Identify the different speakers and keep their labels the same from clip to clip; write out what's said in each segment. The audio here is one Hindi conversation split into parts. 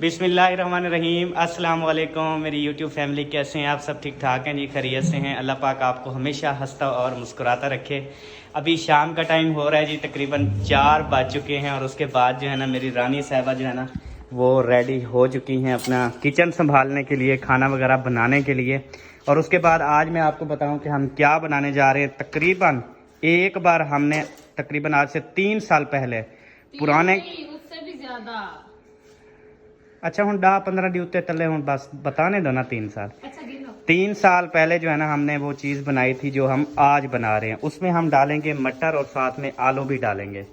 Speaker 1: बिस्मिल्लाहिर्रहमानिर्रहीम। अस्सलाम वालेकुम मेरी यूट्यूब फैमिली, कैसे हैं आप? सब ठीक ठाक हैं जी, खैरियत से हैं। अल्लाह पाक आपको हमेशा हंसता और मुस्कुराता रखे। अभी शाम का टाइम हो रहा है जी, तकरीबन 4 बज चुके हैं और उसके बाद जो है ना मेरी रानी साहिबा जो है ना वो रेडी हो चुकी हैं अपना किचन संभालने के लिए, खाना वगैरह बनाने के लिए। और उसके बाद आज मैं आपको बताऊँ कि हम क्या बनाने जा रहे हैं। तकरीबन एक बार हमने तकरीबन आज से 3 साल पहले पुराने,
Speaker 2: उससे भी ज्यादा,
Speaker 1: अच्छा हूँ 10-15 डी उत्ते तले हूँ, बस बताने दो ना 3 साल।
Speaker 2: अच्छा
Speaker 1: 3 साल पहले जो है ना हमने वो चीज़ बनाई थी जो हम आज बना रहे हैं। उसमें हम डालेंगे मटर और साथ में आलू भी डालेंगे।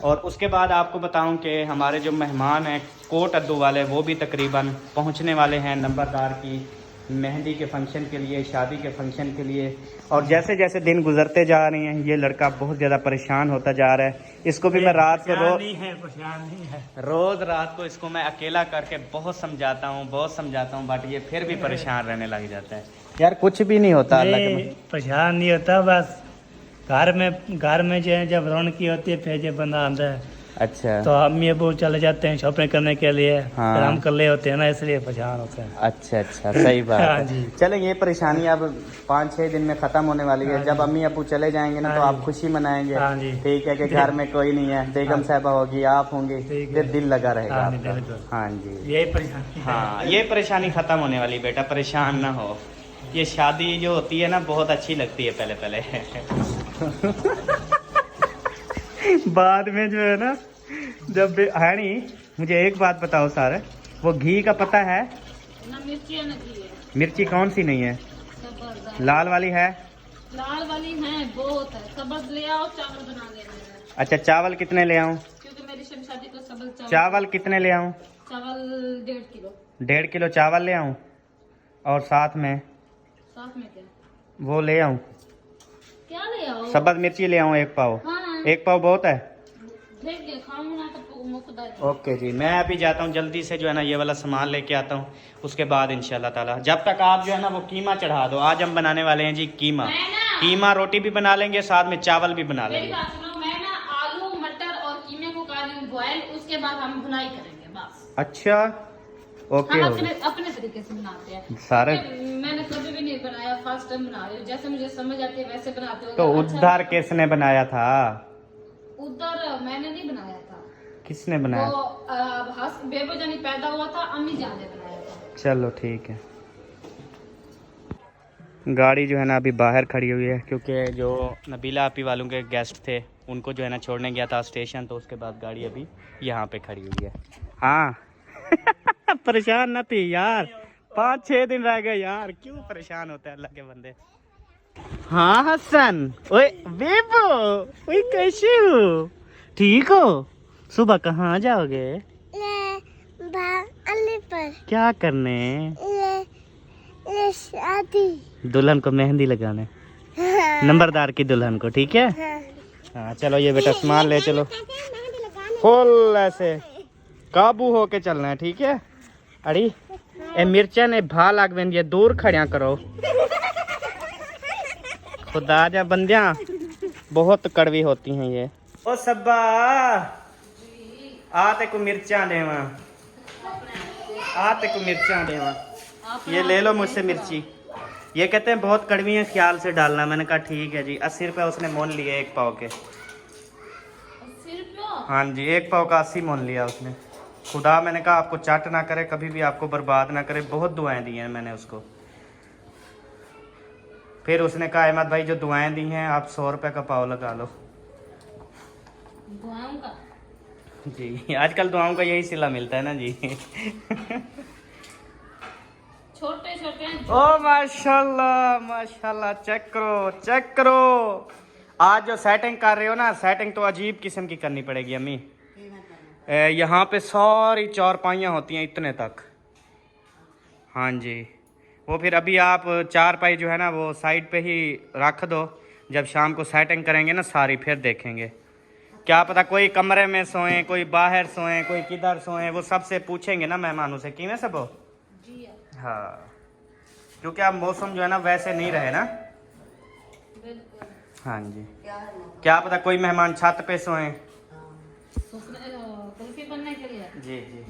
Speaker 1: और उसके बाद आपको बताऊं कि हमारे जो मेहमान हैं कोट अद्दू वाले, वो भी तकरीबन पहुंचने वाले हैं नंबरदार की मेहंदी के फंक्शन के लिए, शादी के फंक्शन के लिए। और जैसे जैसे दिन गुजरते जा रहे हैं ये लड़का बहुत ज़्यादा परेशान होता जा रहा है। इसको भी मैं रात को रोज़ रात को इसको मैं अकेला करके बहुत समझाता हूँ बट ये फिर भी परेशान रहने लग जाता है। यार कुछ भी नहीं होता, अल्लाह के
Speaker 3: परेशान नहीं होता, बस घर में जो है जब रौनकी होती है फिर जब बंदा आता है।
Speaker 1: अच्छा
Speaker 3: तो अम्मी अबू चले जाते हैं शॉपिंग करने के लिए,
Speaker 1: हाँ।
Speaker 3: फिर हम कल्ले होते हैं ना, इसलिए परेशान होते हैं।
Speaker 1: अच्छा सही बात
Speaker 3: हाँ
Speaker 1: है
Speaker 3: जी।
Speaker 1: चले, ये परेशानी अब 5-6 दिन में खत्म होने वाली है।
Speaker 3: हाँ
Speaker 1: जब
Speaker 3: जी।
Speaker 1: अम्मी अबू चले जाएंगे ना तो
Speaker 3: हाँ
Speaker 1: आप
Speaker 3: जी।
Speaker 1: खुशी मनाएंगे।
Speaker 3: हाँ जी।
Speaker 1: ठीक है कि घर में कोई नहीं है, बेगम साहबा होगी, आप होंगे,
Speaker 3: ठीक है।
Speaker 1: फिर दिल लगा रहेगा
Speaker 3: हाँ जी,
Speaker 1: आपका।
Speaker 3: बिल्कुल।
Speaker 1: हाँ जी,
Speaker 3: यही परेशानी है।
Speaker 1: हाँ ये परेशानी खत्म होने वाली, बेटा परेशान ना हो। ये शादी जो होती है ना बहुत अच्छी लगती है पहले बाद में जो है ना जब है नहीं। मुझे एक बात बताओ सर, वो घी का पता है?
Speaker 2: ना मिर्ची है ना घी है।
Speaker 1: मिर्ची कौन सी नहीं है?
Speaker 2: जबरदस्त।
Speaker 1: लाल वाली है?
Speaker 2: लाल वाली है, बहुत है। सब्ज ले आओ, चावल बना लेना है।
Speaker 1: अच्छा चावल कितने ले आऊं?
Speaker 2: क्योंकि मेरी शादी को सब्ज
Speaker 1: चावल कितने ले आऊं?
Speaker 2: चावल 1.5 किलो।
Speaker 1: 1.5 किलो चावल ले आऊं और साथ में
Speaker 2: क्या
Speaker 1: वो ले आऊं,
Speaker 2: क्या ले आओ?
Speaker 1: सब्ज मिर्ची ले आऊं 1 पाव।
Speaker 2: हाँ
Speaker 1: 1 पाव बहुत है?
Speaker 2: देख के खाऊंगा ना तो मुफ्त है।
Speaker 1: ओके जी, मैं अभी जाता हूँ जल्दी से जो है ना ये वाला सामान लेके आता हूँ। उसके बाद इंशाल्लाह ताला जब तक आप जो है ना वो कीमा चढ़ा दो। आज हम बनाने वाले हैं जी कीमा रोटी भी बना लेंगे, साथ में चावल भी बना
Speaker 2: मेरी
Speaker 1: लेंगे।
Speaker 2: बात सुनो, मैं ना आलू मटर और कीमे को कर रही हूँ बॉयल, उसके बाद हम भुनाई करेंगे बस।
Speaker 1: अच्छा ओके
Speaker 2: हम
Speaker 1: हो गया।
Speaker 2: अपने तरीके से बनाते हैं
Speaker 1: सारे
Speaker 2: मैंने कभी भी नहीं बनाया, फर्स्ट टाइम बना रही हूँ। जैसे मुझे समझ आती है वैसे बनाते हो।
Speaker 1: तो उधर किसने बनाया था?
Speaker 2: उधर मैंने नहीं बनाया था।
Speaker 1: किसने बनाया?
Speaker 2: वो बेबो जानी पैदा हुआ था, अम्मी जान ने बनाया था।
Speaker 1: चलो ठीक है। गाड़ी जो है ना अभी बाहर खड़ी हुई है क्योंकि जो नबीला आपी वालों के गेस्ट थे उनको जो है ना छोड़ने गया था स्टेशन, तो उसके बाद गाड़ी अभी यहाँ पे खड़ी हुई है। हाँ परेशान न थी यार, 5-6 दिन रह गए यार, क्यों परेशान होता है अल्लाह के बंदे। हाँ हसन, ओए बेबो, ओए कैसे हो? ठीक हो? सुबह कहाँ जाओगे?
Speaker 4: पर
Speaker 1: क्या करने?
Speaker 4: शादी।
Speaker 1: दुल्हन को मेहंदी लगाने, नंबरदार की दुल्हन को, ठीक है? हाँ चलो ये बेटा सामान ले चलो, फुल ऐसे काबू होके चलना है, ठीक है? अड़ी ए मिर्चा ने भा लाग वेंदी, दूर खड़िया करो, खुदा जा बंदिया बहुत कड़वी होती हैं ये। ओ सब्बा आते को मिर्चा देवा, आते को मिर्चा देवा, ये ले लो मुझसे मिर्ची। ये कहते हैं बहुत कड़वी है, ख्याल से डालना। मैंने कहा ठीक है जी। 80 रुपये उसने मोल लिए 1 पाव के।
Speaker 2: 80 रुपया?
Speaker 1: हाँ जी 1 पाव का 80 मोल लिया उसने। खुदा मैंने कहा आपको चाट ना करे, कभी भी आपको बर्बाद ना करे। बहुत दुआएं दी हैं मैंने उसको। फिर उसने कहा अहमद भाई जो दुआएं दी हैं आप 100 रुपये का पाव लगा लो।
Speaker 2: दुआओं का
Speaker 1: जी आजकल दुआओं का यही सिला मिलता है ना जी
Speaker 2: छोटे छोटे
Speaker 1: ओ माशाल्लाह माशाल्लाह, चेक करो। आज जो सेटिंग कर रहे हो ना, सेटिंग तो अजीब किस्म की करनी पड़ेगी अम्मी। यहाँ पे सारी चारपाइयाँ होती हैं इतने तक। हाँ जी, वो फिर अभी आप चारपाई जो है ना वो साइड पे ही रख दो। जब शाम को सेटिंग करेंगे ना सारी, फिर देखेंगे। क्या पता कोई कमरे में सोए, कोई बाहर सोए, कोई किधर सोए, वो सबसे पूछेंगे ना मेहमानों से कि में सब हो। हाँ क्योंकि अब मौसम जो है ना वैसे नहीं रहे ना।
Speaker 2: बिल्कुल।
Speaker 1: हाँ जी, क्या पता कोई मेहमान छत पे सोए।
Speaker 2: कुल्फी बनने के लिए
Speaker 1: जी जी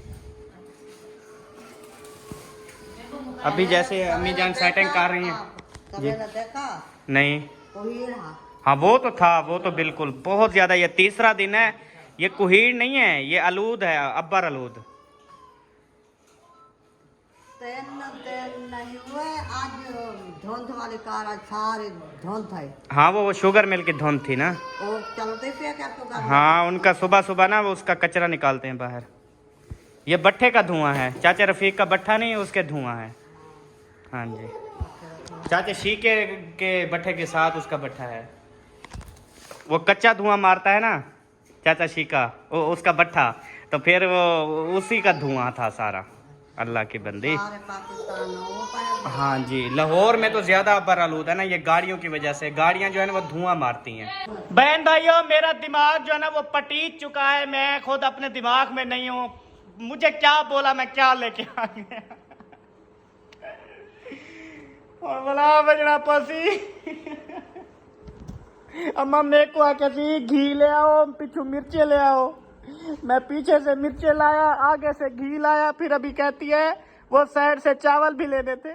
Speaker 1: अभी जैसे अम्मी जान सेटिंग कर रही हैं। जी
Speaker 4: देखा
Speaker 1: नहीं,
Speaker 4: वही रहा।
Speaker 1: हाँ वो तो था, वो तो बिल्कुल बहुत ज्यादा। ये तीसरा दिन है। ये कुहीर नहीं है, ये आलूद है, अब्बर आलूद।
Speaker 4: तेन नहीं हुए आज। धुंध वाली कार आज सारी धुंध है।
Speaker 1: हाँ वो शुगर मिल की धुंध थी ना।
Speaker 4: और चलते पे क्या तो कर।
Speaker 1: हाँ उनका सुबह सुबह ना वो उसका कचरा निकालते हैं बाहर। ये भट्ठे का धुआं है, चाचा रफीक का भट्ठा नहीं है, उसके धुआं है। हाँ जी, चाचा शीके के भट्ठे के साथ उसका भट्ठा है। वो कच्चा धुआं मारता है ना चाचा शीका, वो उसका भट्ठा, तो फिर वो उसी का धुआं था सारा। अल्लाह की बंदी।
Speaker 4: सारे पाकिस्तान वो पर
Speaker 1: हाँ जी, लाहौर में तो ज्यादा अब्बर आलूद है ना, ये गाड़ियों की वजह से। गाड़ियां जो है ना वो धुआं मारती हैं। बहन भाइयों, मेरा दिमाग जो है ना वो पटीत चुका है। मैं खुद अपने दिमाग में नहीं हूँ। मुझे क्या बोला, मैं क्या लेके आ गया। और बोला बजना पसी अम्मा मेरे को आके सी घी ले आओ, पीछू मिर्चे ले आओ। मैं पीछे से मिर्चे लाया, आगे से घी लाया, फिर अभी कहती है वो साइड से चावल भी लेने थे।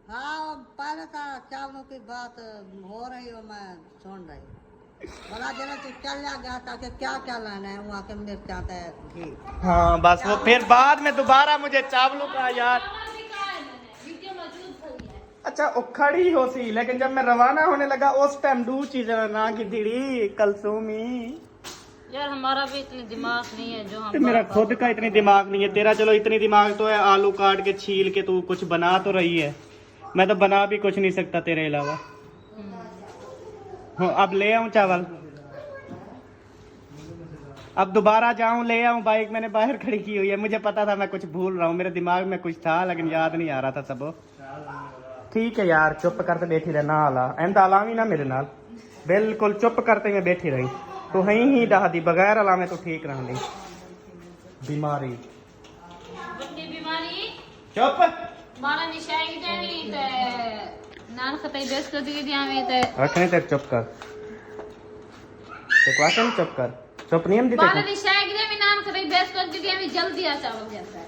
Speaker 4: हाँ पहले तो चावलों की बात हो रही हो, मैं सुन रही। बोला जरा तू चल गया था कि क्या क्या लाना है वहाँ के मिर्चा घी।
Speaker 1: हाँ बस वो फिर बाद में दोबारा मुझे चावलों का यार। अच्छा वो खड़ी हो सी, लेकिन जब मैं रवाना होने लगा उस टाइम दो चीजें ना की दीदी कलसूमी।
Speaker 2: यार हमारा भी इतनी दिमाग नहीं है जो
Speaker 1: तो
Speaker 2: हम
Speaker 1: मेरा खुद का इतनी दिमाग नहीं है। तेरा चलो इतनी दिमाग तो है, आलू काट के छील के तू कुछ बना तो रही है। मैं तो बना भी कुछ नहीं सकता तेरे अलावा। हाँ, अब ले आऊं चावल, अब दोबारा जाऊं ले आऊं। बाइक मैंने बाहर खड़ी की हुई है, मुझे पता था मैं कुछ भूल रहा हूँ। मेरे दिमाग में कुछ था लेकिन याद नहीं आ रहा था सब। ठीक है यार, चुप करते बैठी रहना आला एंड आलामी ना मेरे नाल, बिल्कुल चुप करते मैं बैठी रही। तो ही दहा दी बगैर अलामे तो ठीक रह दी बीमारी।
Speaker 2: बीमारी
Speaker 1: चुप
Speaker 2: मारा निशाई देनी ते नान खताई बेस कर दी दियावे ते
Speaker 1: रखने तक चुप कर। ते क्वेश्चन चुप कर, चुप नहीं हम दी
Speaker 2: मारा निशाई दे मी नान खताई बेस कर दी दियावे जल्दी आ चावल जैसा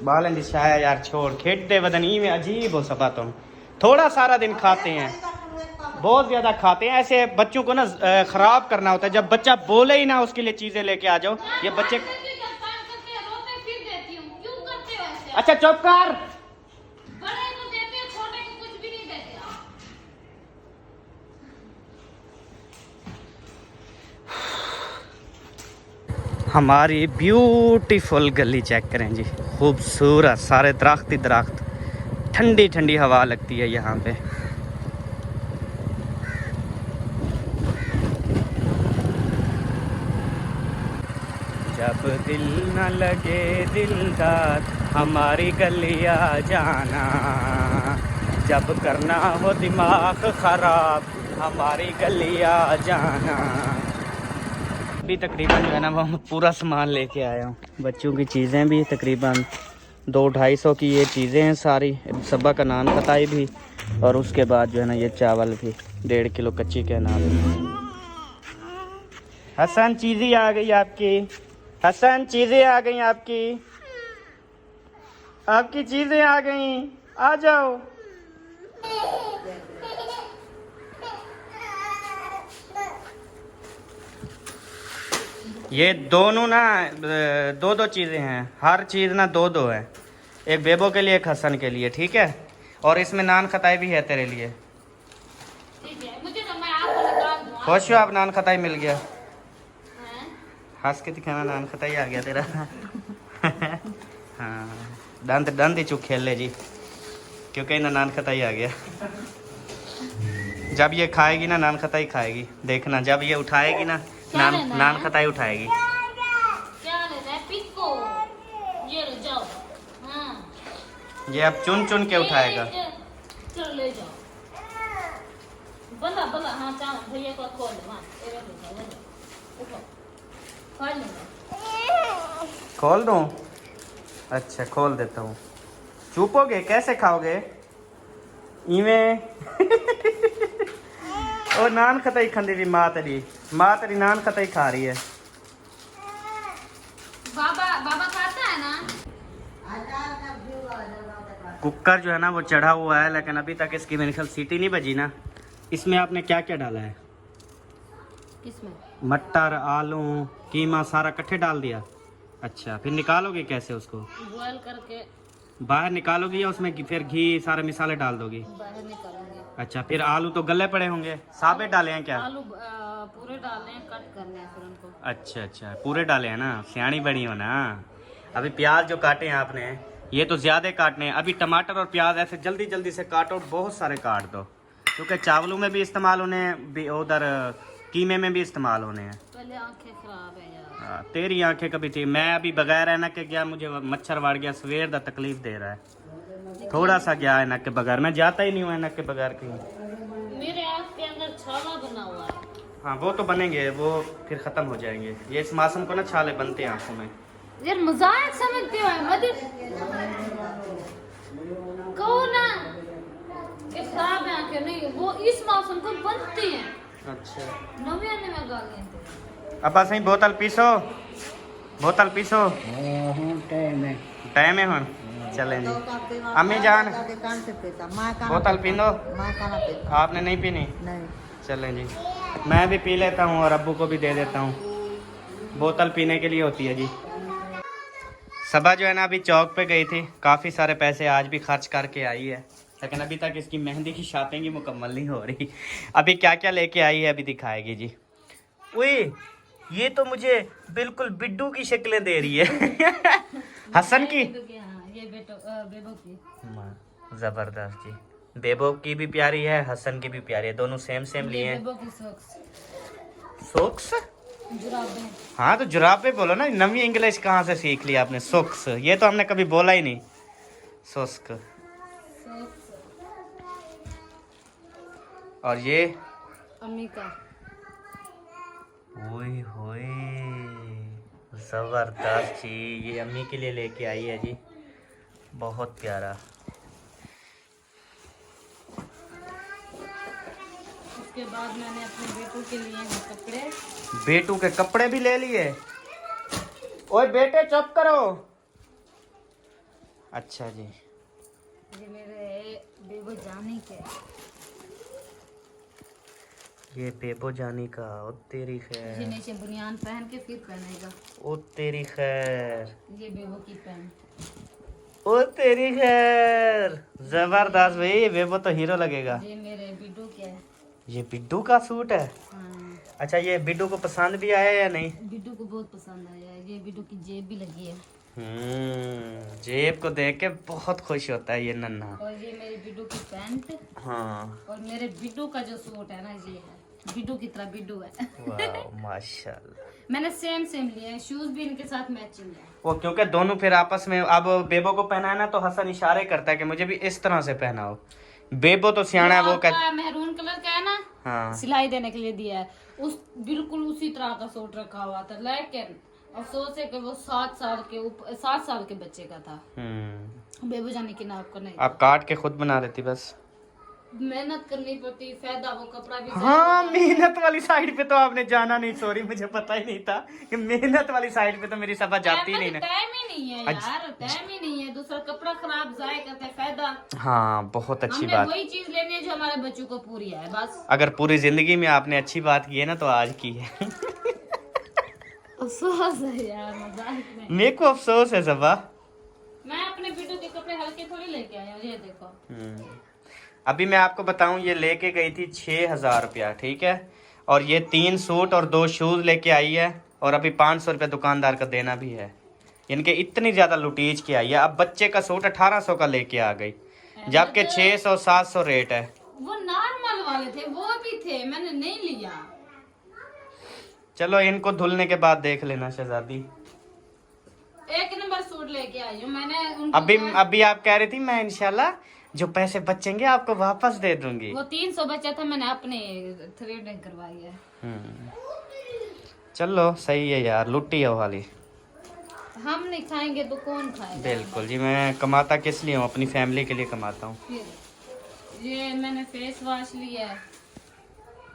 Speaker 1: बालन दिशाया यार। छोड़ खेडते बदनी में अजीब हो सपा। तुम थोड़ा सारा दिन खाते हैं, बहुत ज्यादा खाते हैं। ऐसे बच्चों को ना खराब करना होता है। जब बच्चा बोले ही ना उसके लिए चीजें लेके आ जाओ। ये बच्चे अच्छा चुप कर।
Speaker 2: बड़े को देते हैं, छोटे को कुछ भी नहीं देते आप।
Speaker 1: हमारी ब्यूटीफुल गली चेक करें जी, खूबसूरत सारे दरख्त ही दरख्त, ठंडी ठंडी हवा लगती है यहाँ पे। जब दिल न लगे दिलदार हमारी गलियाँ जाना, जब करना हो दिमाग खराब हमारी गलियाँ जाना। अभी तकरीबन जो है ना वो पूरा सामान लेके आया हूँ। बच्चों की चीज़ें भी तकरीबन 200-250 की ये चीज़ें हैं सारी। सबा का नान खताई भी, और उसके बाद जो है ना ये चावल भी 1.5 किलो कच्ची के नान। हसन चीज़ें आ गई आपकी, हसन चीज़ें आ गई आपकी, आपकी चीज़ें आ गई, आ जाओ। ये दोनों ना 2-2 चीज़ें हैं, हर चीज़ ना 2-2 है। एक बेबो के लिए, एक हसन के लिए, ठीक है। और इसमें नान खताई भी है तेरे लिए।
Speaker 2: ठीक है, मुझे तो मैं आपको निकाल दूं।
Speaker 1: खुश हो आप, नान खताई मिल गया। हंस के दिखाना, नान खताई आ गया तेरा। हाँ दंत दंत ही चुप खेल ले जी, क्योंकि ना नान खताई आ गया। जब ये खाएगी ना नान खताई खाएगी, देखना जब ये उठाएगी ना नान खताई उठाएगी।
Speaker 2: क्या लेना है? पिको ये ले जाओ। हाँ
Speaker 1: ये अब चुन चुन के उठाएगा।
Speaker 2: चलो ले जाओ। बंदा बंदा हाँ चावल भैया को खोल दो। हाँ ये रखो, ले जाओ, उठो, खोल लो।
Speaker 1: खोल दूँ? अच्छा खोल देता हूँ। चुपोगे कैसे खाओगे? इवें ओ नान खताई खंदी थी माँ तेरी नान खताई खा रही है।
Speaker 2: बाबा बाबा खाता है ना?
Speaker 1: कुकर जो है ना वो चढ़ा हुआ है, लेकिन अभी तक इसकी मेरे ख्याल सीटी नहीं बजी ना। इसमें आपने क्या क्या डाला है?
Speaker 2: किसमें?
Speaker 1: मटर, आलू, कीमा सारा इकट्ठे डाल दिया। अच्छा, फिर निकालोगे कैसे उसको?
Speaker 2: बॉयल करके
Speaker 1: बाहर निकालोगी या उसमें फिर घी सारे मसाले डाल दोगी?
Speaker 2: बाहर निकालूंगी।
Speaker 1: अच्छा, फिर आलू तो गले पड़े होंगे, साबे डाले हैं क्या?
Speaker 2: आलू पूरे डालने हैं, कट करने हैं फिर उनको।
Speaker 1: अच्छा अच्छा, पूरे डाले हैं ना, सियाणी बड़ी हो ना। अभी प्याज जो काटे हैं आपने, ये तो ज़्यादा काटने हैं। अभी टमाटर और प्याज ऐसे जल्दी जल्दी से काटो, बहुत सारे काट दो, क्योंकि चावलों में भी इस्तेमाल होने हैं, उधर कीमे में भी इस्तेमाल होने हैं।
Speaker 2: पहले आंखें खराब है यार।
Speaker 1: हाँ, तेरी आंखें कभी थी। मैं अभी बगैर ऐनक के गया, मुझे मच्छर वाड़ गया, सवेर दा तकलीफ दे रहा है। थोड़ा सा गया ऐनक के बगैर, मैं जाता ही नहीं हूँ ऐनक के बगैर कहीं।
Speaker 2: मेरे आँख के अंदर छाला बना हुआ है।
Speaker 1: हाँ, वो तो बनेंगे, वो फिर ख़त्म हो जाएंगे। ये इस मौसम को ना छाले बनते हैं आँखों में।
Speaker 2: यार मजाक समझते हो मदद कहो ना कि खराब है आंखें, नहीं वो इस मौसम को बनती हैं।
Speaker 1: अच्छा,
Speaker 2: नवे आने में गालियां दे।
Speaker 1: अब सही बोतल पीसो, बोतल पीसो। टाइम है हम चलें जी। अम्मी जान बोतल पी लो। आपने नहीं पीनी?
Speaker 4: नहीं।
Speaker 1: चलें जी, मैं भी पी लेता हूँ और अब्बू को भी दे देता हूँ। बोतल पीने के लिए होती है जी। सबा जो है ना अभी चौक पे गई थी, काफ़ी सारे पैसे आज भी खर्च करके आई है, लेकिन अभी तक इसकी मेहंदी की शॉपिंग ही मुकम्मल नहीं हो रही। अभी क्या क्या लेके आई है अभी दिखाएगी जी। ओए, ये तो मुझे बिल्कुल बिड्डू की शक्लें दे रही है। हसन की?
Speaker 2: ये बेबो की।
Speaker 1: जबरदस्त जी, बेबो की भी प्यारी है, हसन की भी प्यारी है, दोनों सेम सेम लिए हैं।
Speaker 2: बेबो की सॉक्स,
Speaker 1: सोक्स?
Speaker 2: जुराबें।
Speaker 1: हाँ तो जुराबे बोलो ना, नवी इंग्लिश कहाँ से सीख लिया आपने? सोक्स, ये तो हमने कभी बोला ही नहीं। सोस्क।
Speaker 2: सॉक्स
Speaker 1: और ये
Speaker 2: अम्मी का।
Speaker 1: ओए होए, जबरदस्त जी, ये अम्मी के लिए लेके आई है जी, बहुत प्यारा।
Speaker 2: उसके बाद मैंने अपने बेटू के लिए हैं कपड़े।
Speaker 1: बेटू के कपड़े भी ले लिए? ओए बेटे चुप करो। अच्छा जी,
Speaker 2: ये मेरे बेबो जानी के।
Speaker 1: ये बेबो जानी का। ओ तेरी
Speaker 2: ये
Speaker 1: खैर,
Speaker 2: नीचे बुनियान पहन के फिर पहनेगा।
Speaker 1: ओ तेरी खैर,
Speaker 2: ये बेबो की पैंट।
Speaker 1: ओ तेरी खैर, जबरदस्त भाई, बेबो तो हीरो लगेगा।
Speaker 2: ये मेरे बिड्डू के है।
Speaker 1: ये बिड्डू का सूट है?
Speaker 2: हाँ,
Speaker 1: अच्छा, ये बिड्डू को पसंद भी आया या नहीं?
Speaker 2: बिड्डू को बहुत पसंद आया है। ये बिड्डू की जेब भी लगी है।
Speaker 1: जेब को देख के बहुत खुश होता है ये नन्हा।
Speaker 2: और ये मेरे बिड्डू की पैंट।
Speaker 1: हाँ,
Speaker 2: और मेरे बिड्डू का जो सूट है ना, ये है बिड्डू की तरह बिड्डू है।
Speaker 1: वाह माशाल्लाह।
Speaker 2: मैंने सेम सेम लिए हैं, शूज भी इनके साथ मैचिंग है।
Speaker 1: वो क्योंकि दोनों फिर आपस में, अब बेबो को पहना है ना तो हसन इशारे करता है कि मुझे भी इस तरह से पहनाओ। बेबो तो सियाना है, वो
Speaker 2: आपका मेहरून कलर का है ना,
Speaker 1: हाँ
Speaker 2: सिलाई देने के लिए दिया है, उस बिल्कुल उसी तरह का सूट रखा हुआ था, लेकिन अफसोस है कि वो 7 साल के बच्चे का था। बेबू जाने की नाप का नहीं।
Speaker 1: आप काट के खुद बना लेती बस।
Speaker 2: मेहनत करनी पड़ती, फायदा वो कपड़ा भी।
Speaker 1: हाँ, मेहनत वाली साइड पे तो आपने जाना नहीं, सॉरी मुझे पता ही नहीं था कि मेहनत वाली साइड पे तो मेरी सभा जाती ही नहीं ना।
Speaker 2: टाइम ही नहीं है यार, टाइम ही नहीं है, दूसरा कपड़ा खराब जाए करते फायदा।
Speaker 1: हाँ, बहुत अच्छी
Speaker 2: हमने
Speaker 1: बात।
Speaker 2: वही चीज लेनी है जो हमारे बच्चों को पूरी है बस।
Speaker 1: अगर पूरी जिंदगी में आपने अच्छी बात की है ना तो आज की है।
Speaker 2: अफसोस है यार, मजाक नहीं।
Speaker 1: मेरे को अफसोस है सबा।
Speaker 2: मैं अपने बेटों के कपड़े हल्के थोड़ी लेके आया हूँ, ये देखो।
Speaker 1: अभी मैं आपको बताऊं, ये लेके गई थी 6,000 रुपया, ठीक है, और ये 3 सूट और 2 शूज लेके आई है, और अभी 500 रुपया दुकानदार का देना भी है। इनके इतनी ज्यादा लुटीज के आई है। अब बच्चे का सूट 1800 का लेके आ गई, जबकि 600-700 रेट है।
Speaker 2: वो नॉर्मल वाले थे, वो भी थे, मैंने नहीं लिया।
Speaker 1: चलो इनको धुलने के बाद देख लेना शहजादी।
Speaker 2: 1 नंबर सूट लेके आई हूँ मैंने उनको।
Speaker 1: अभी आप कह रही थी मैं इंशाल्लाह जो पैसे बचेंगे आपको वापस दे दूंगी।
Speaker 2: वो 300 बचा था, मैंने अपने थ्रेडिंग करवाई है।
Speaker 1: चलो सही है यार, लुट्टी है वाली।
Speaker 2: हम नहीं खाएंगे तो कौन खाएगा?
Speaker 1: बिल्कुल जी, मैं कमाता किस लिए हूँ? अपनी फैमिली के लिए कमाता हूँ।
Speaker 2: फिर ये मैंने फेस वॉश लिया है,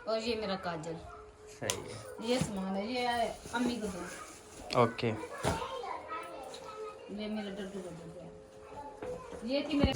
Speaker 2: और ये मेरा काजल।
Speaker 1: सही है,
Speaker 2: ये सामान है, ये अम्मी को दो।
Speaker 1: ओके।
Speaker 2: ये मेरा डड्डू का दो। ये थी मेरे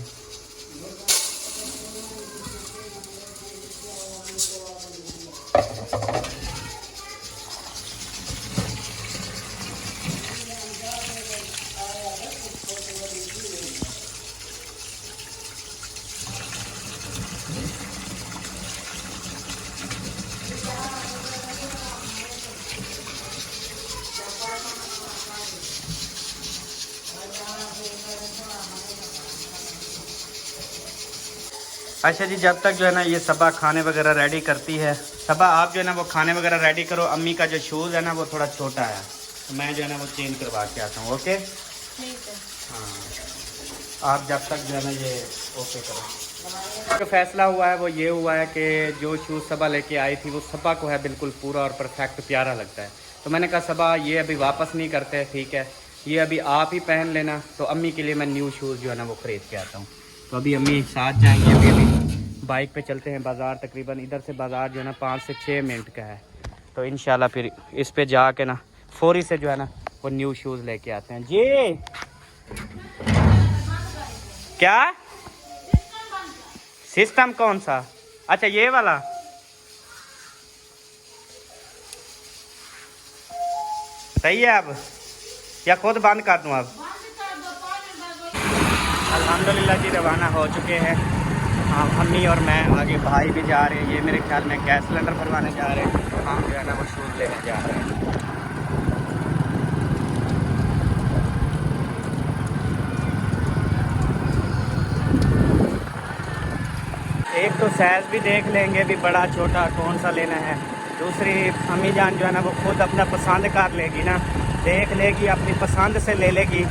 Speaker 1: अच्छा जी, जब तक जो है ना ये सबा खाने वगैरह रेडी करती है, सबा आप जो है ना वो खाने वगैरह रेडी करो। अम्मी का जो शूज़ है ना वो थोड़ा छोटा है, तो मैं जो है ना वो चेंज करवा के आता हूँ। ओके
Speaker 2: ठीक है।
Speaker 1: हाँ, आप जब तक जो है ना ये ओके करो। जो फैसला हुआ है वो ये हुआ है कि जो शूज़ सबा लेके आई थी वो सबा को है बिल्कुल पूरा और परफेक्ट प्यारा लगता है। तो मैंने कहा सबा ये अभी वापस नहीं करते, ठीक है, ये अभी आप ही पहन लेना। तो अम्मी के लिए मैं न्यू शूज़ जो है ना वो ख़रीद के आता हूँ। तो अभी अम्मी साथ जाएंगे, अभी बाइक पे चलते हैं बाज़ार। तकरीबन इधर से बाज़ार जो है ना 5 से 6 मिनट का है। तो इंशाल्लाह फिर इस पे जाके ना फौरी से जो है ना वो न्यू शूज़ लेके आते हैं जी। क्या सिस्टम कौन सा? अच्छा ये वाला। सही है अब, या खुद बंद कर दूं अब? अल्हम्दुलिल्लाह जी रवाना हो चुके हैं। हाँ, अम्मी और मैं, आगे भाई भी जा रहे हैं। ये मेरे ख्याल में गैस सिलेंडर भरवाने जा रहे हैं, हम जो है ना वो शूज़ लेने जा रहे हैं। एक तो साइज़ भी देख लेंगे भी बड़ा छोटा कौन सा लेना है। दूसरी अम्मी जान जो है ना वो खुद अपना पसंद कर लेगी ना, देख लेगी, अपनी पसंद से ले लेगी।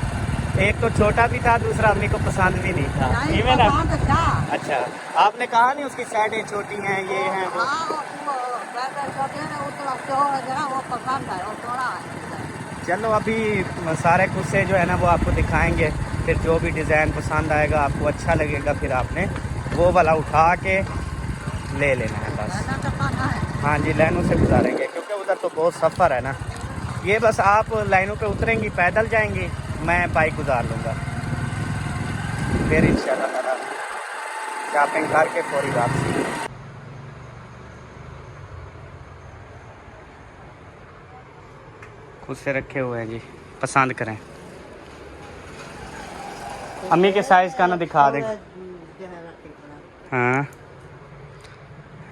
Speaker 1: एक तो छोटा भी था, दूसरा अम्मी को पसंद भी नहीं था।
Speaker 4: नहीं,
Speaker 1: ये ना
Speaker 4: पसंद था।
Speaker 1: अच्छा, आपने कहा नहीं उसकी साइडें छोटी हैं, ये हैं वो।
Speaker 4: हाँ, वो बैटर छोटे हैं, उतना चौड़ा है जरा, वो पसंद है, वो थोड़ा है।
Speaker 1: चलो अभी सारे खुद से जो है ना वो आपको दिखाएंगे, फिर जो भी डिज़ाइन पसंद आएगा, आपको अच्छा लगेगा, फिर आपने वो वाला उठा के ले लेना है बस।
Speaker 4: ऐसा तो पता है।
Speaker 1: हाँ जी, लाइनों से गुजारेंगे क्योंकि उधर तो बहुत सफ़र है ना। ये बस आप लाइनों पे उतरेंगी, पैदल जाएंगी, मैं बाइक गुजार लूँगा, फिर इंशाल्लाह ताला शॉपिंग करके फौरी वापसी। खुद से रखे हुए हैं जी, पसंद करें। अम्मी के साइज़ का ना दिखा दे। हाँ,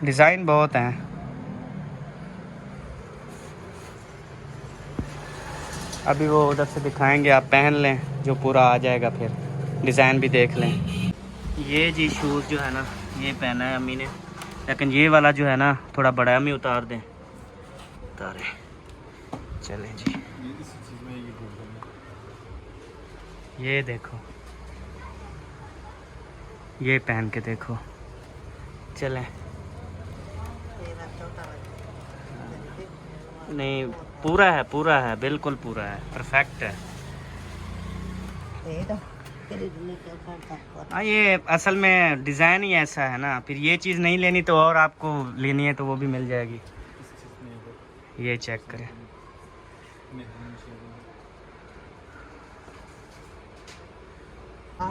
Speaker 1: डिज़ाइन बहुत हैं। अभी वो उधर से दिखाएंगे, आप पहन लें, जो पूरा आ जाएगा फिर डिज़ाइन भी देख लें। ये जी शूज़ जो है ना ये पहना है अम्मी ने, लेकिन ये वाला जो है ना थोड़ा बड़ा है। अम्मी उतार दें, उतारें, चलें जी। ये देखो, ये पहन के देखो, चलें। नहीं, पूरा है, बिल्कुल पूरा है, परफेक्ट है। हाँ, ये असल में डिज़ाइन ही ऐसा है ना, फिर ये चीज़ नहीं लेनी तो और आपको लेनी है तो वो भी मिल जाएगी। ये चेक करें,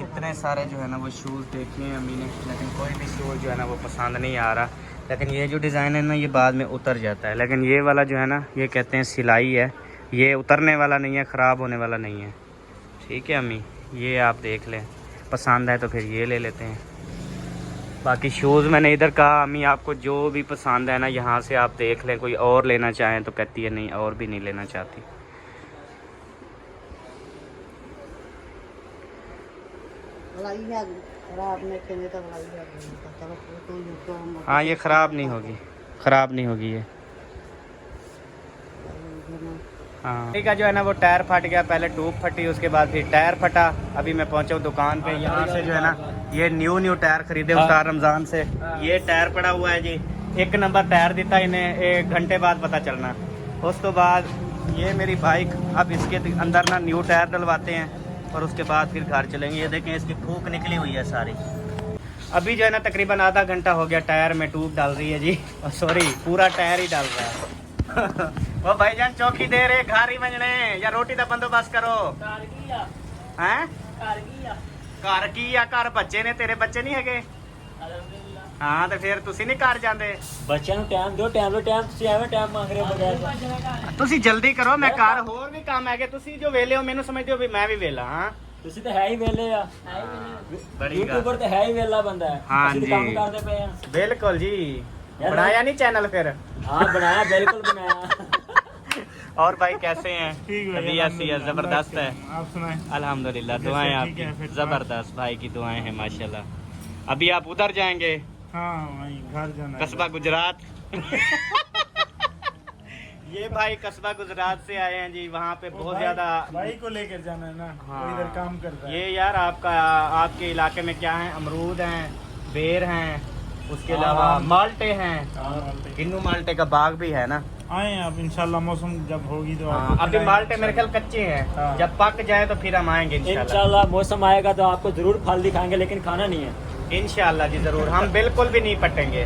Speaker 1: इतने सारे जो है ना वो शूज़ देखे हैं अम्मी ने, लेकिन कोई भी शूज़ जो है ना वो पसंद नहीं आ रहा। लेकिन ये जो डिज़ाइन है ना ये बाद में उतर जाता है, लेकिन ये वाला जो है ना ये कहते हैं सिलाई है, ये उतरने वाला नहीं है, ख़राब होने वाला नहीं है। ठीक है अम्मी, ये आप देख लें, पसंद है तो फिर ये ले लेते हैं। बाकी शूज़ मैंने इधर कहा अम्मी आपको जो भी पसंद है ना यहाँ से आप देख लें, कोई और लेना चाहें तो कहती है नहीं, और भी नहीं लेना चाहती। हाँ, ये ख़राब नहीं होगी, ख़राब नहीं होगी ये। हाँ, ठीक है, जो है ना वो टायर फट गया, पहले ट्यूब फटी, उसके बाद फिर टायर फटा। अभी मैं पहुंचा हूँ दुकान पे, यहाँ से जो है ना ये न्यू टायर खरीदे उस्ताद रमज़ान से। ये टायर पड़ा हुआ है जी, 1 नंबर टायर दिता इन्हें, 1 घंटे बाद पता चलना। उस तो बाद ये मेरी बाइक, अब इसके अंदर ना न्यू टायर डलवाते हैं और उसके बाद फिर घर चलेंगे। ये देखें इसकी फूक निकली हुई है सारी। अभी जो है ना तकरीबन आधा घंटा हो गया टायर में ट्यूब डाल रही है जी, सॉरी पूरा टायर ही डाल रहा है। वो भाईजान चौकी दे रहे, घर ही मंजने या रोटी का बंदोबस्त करो। हैं? ਘਰ ਕੀ ਆ, ਘਰ ਬੱਚੇ ਨੇ, ਤੇਰੇ ਬੱਚੇ ਨਹੀਂ ਹੈਗੇ? ਹਾਂ ਤੇ ਫਿਰ ਤੁਸੀਂ ਨਹੀਂ ਘਰ ਜਾਂਦੇ?
Speaker 5: ਬੱਚਿਆਂ ਨੂੰ ਟਾਈਮ ਦਿਓ, ਟਾਈਮ ਤੁਸੀਂ ਐਵੇਂ ਟਾਈਮ ਮੰਗ ਰਹੇ ਹੋ ਬਗੈਰ।
Speaker 1: ਤੁਸੀਂ ਜਲਦੀ ਕਰੋ, ਮੈਂ ਘਰ ਹੋਰ ਵੀ ਕੰਮ ਹੈਗੇ। ਤੁਸੀਂ ਜੋ ਵੇਲੇ ਹੋ ਮੈਨੂੰ ਸਮਝਦੇ ਹੋ ਵੀ ਮੈਂ ਵੀ ਵੇਲਾ ਹਾਂ।
Speaker 5: ਤੁਸੀਂ ਤਾਂ ਹੈ ਹੀ ਵੇਲੇ ਆ,
Speaker 1: ਬੜੀ ਗੱਲ।
Speaker 5: ਯੂਟਿਊਬਰ ਤਾਂ ਹੈ ਹੀ ਵੇਲਾ ਬੰਦਾ ਹੈ।
Speaker 1: ਹਾਂ
Speaker 5: ਅਸੀਂ
Speaker 1: ਜੀ।
Speaker 5: ਤਾਂ ਕੰਮ ਕਰਦੇ ਪਏ ਆ।
Speaker 1: ਬਿਲकुल जी। बनाया नहीं चैनल फिर?
Speaker 5: हाँ बनाया, बिल्कुल बनाया।
Speaker 1: और भाई कैसे हैं?
Speaker 3: ठीक है,
Speaker 1: तबीयत सेहत जबरदस्त है?
Speaker 3: आप सुनाएं।
Speaker 1: अल्हम्दुलिल्लाह,
Speaker 3: जैसे
Speaker 1: दुआएं
Speaker 3: ठीक है,
Speaker 1: आपकी
Speaker 3: फिर
Speaker 1: जबरदस्त, भाई की दुआएं हैं माशाल्लाह। अभी आप उधर जाएंगे
Speaker 3: हाँ वहीं घर जाना है।
Speaker 1: कस्बा गुजरात। ये भाई कस्बा गुजरात से आए हैं जी। वहाँ पे बहुत ज्यादा
Speaker 3: भाई को लेकर जाना है ना।
Speaker 1: हाँ।
Speaker 3: वो इधर काम करता है।
Speaker 1: ये यार आपके इलाके में क्या है, अमरूद हैं, बेर हैं, उसके अलावा माल्टे हैं, किन्नू माल्टे का बाग भी है ना।
Speaker 3: आए हैं अब इंशाल्लाह, मौसम जब होगी तो
Speaker 1: हाँ,
Speaker 3: आपको
Speaker 1: अभी
Speaker 3: खिलाएंगे।
Speaker 1: माल्टे मेरे ख्याल कच्चे हैं।
Speaker 3: हाँ।
Speaker 1: जब पक जाए तो फिर हम आएंगे इंशाल्लाह।
Speaker 5: इंशाल्लाह मौसम आएगा तो आपको जरूर फल दिखाएंगे, लेकिन खाना नहीं है।
Speaker 1: इंशाल्लाह जी जरूर, हम बिल्कुल भी नहीं पटेंगे।